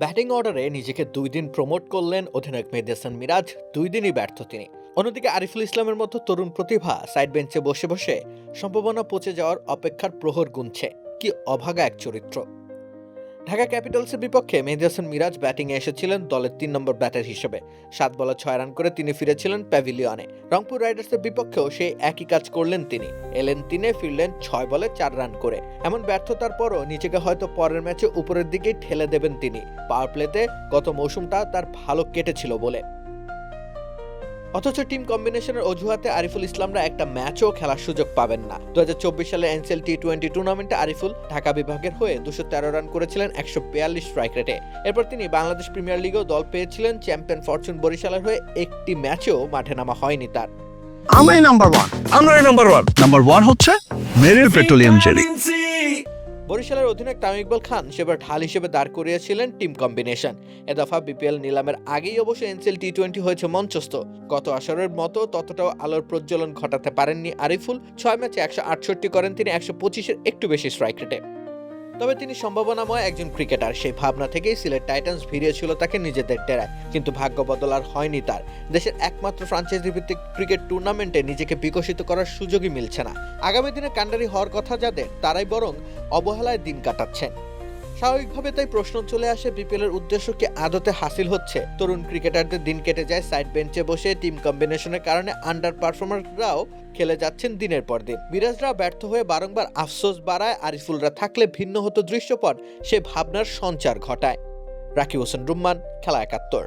Batting অর্ডারে নিজেকে 2 দিন প্রমোট করলেন অধিনায়ক মেহেদী হাসান মিরাজ, 2 দিনই ব্যর্থ তিনি। অন্যদিকে আরিফুল ইসলামের মতো তরুণ প্রতিভা সাইড বেঞ্চে বসে বসে সম্ভাবনা পচে যাওয়ার অপেক্ষার প্রহর গুনছে। কি অভাগা এক চরিত্র। ঢাকা ক্যাপিটালসের বিপক্ষে মেহেদী হাসান মিরাজ ব্যাটিংয়ে এসেছিলেন দলের 3 নম্বর ব্যাটার হিসেবে। 7 বলে 6 রান করে তিনি ফিরেছিলেন প্যাভিলিয়নে। রংপুর রাইডার্সের বিপক্ষেও সেই একই কাজ করলেন তিনি। এলেন 3-এ, ফিরলেন 6 বলে 4 রান করে। এমন ব্যর্থতার পরও নিজেকে হয়তো পরের ম্যাচে উপরের দিকেই ঠেলে দেবেন তিনি, পাওয়ার প্লেতে গত মৌসুমটা তার ভালো কেটেছিল বলে। অথচ টিম কম্বিনেশনের অজুহাতে আরিফুল ইসলামরা একটা ম্যাচও খেলার সুযোগ পাবেন না। 2024 সালে এনসিএল টি20 টুর্নামেন্টে আরিফুল ঢাকা বিভাগের হয়ে 213 রান করেছিলেন 142 স্ট্রাইক রেটে। এরপর তিনি বাংলাদেশ প্রিমিয়ার লিগেও দল পেয়েছিলেন। চ্যাম্পিয়ন ফরচুন বরিশালের হয়ে একটি ম্যাচেও মাঠে নামা হয়নি তার। আমরাই নাম্বার ওয়ান। নাম্বার ওয়ান হচ্ছে মেরিল পেট্রোলিয়াম জেলি। বরিশালের অধিনায়ক তামিম ইকবাল খান সেবার ঢাল হিসেবে দাঁড় করিয়েছিলেন টিম কম্বিনেশন। এ দফা বিপিএল নিলামের আগেই অবশ্য এনসিএল টি20 হয়েছে মঞ্চস্থ। গত আসরের মতো ততটাও আলোর প্রজ্বলন ঘটাতে পারেননি আরিফুল। 6 ম্যাচে 168 করেন তিনি 125-এর একটু বেশি স্ট্রাইক রেটে। তবে তিনি সম্ভাবনাময় একজন ক্রিকেটার, সেই ভাবনা থেকেই সিলেট টাইটান্স ভিড়িয়েছিল তাকে নিজেদের ডেরায়। কিন্তু ভাগ্য বদল আর হয়নি তার। দেশের একমাত্র ফ্রাঞ্চাইজি ভিত্তিক ক্রিকেট টুর্নামেন্টে নিজেকে বিকশিত করার সুযোগই মিলছে না। আগামী দিনে কান্ডারি হওয়ার কথা যাদের, তারাই বরং অবহেলায় দিন কাটাচ্ছেন। স্বাভাবিকভাবে তাই প্রশ্ন চলে আসে, বিপিএল এর উদ্দেশ্য কি আদতে হাসিল হচ্ছে? তরুণ ক্রিকেটারদের দিন কেটে যায় সাইড বেঞ্চে বসে। টিম কম্বিনেশনের কারণে আন্ডার পারফর্মাররাও খেলে যাচ্ছেন দিনের পর দিন। মিরাজরা ব্যর্থ হয়ে বারংবার আফসোস বাড়ায়, আরিফুলরা থাকলে ভিন্ন হতো দৃশ্যপট, সে ভাবনার সঞ্চার ঘটায়। রাকিব হোসেন রুম্মান, খেলা 71।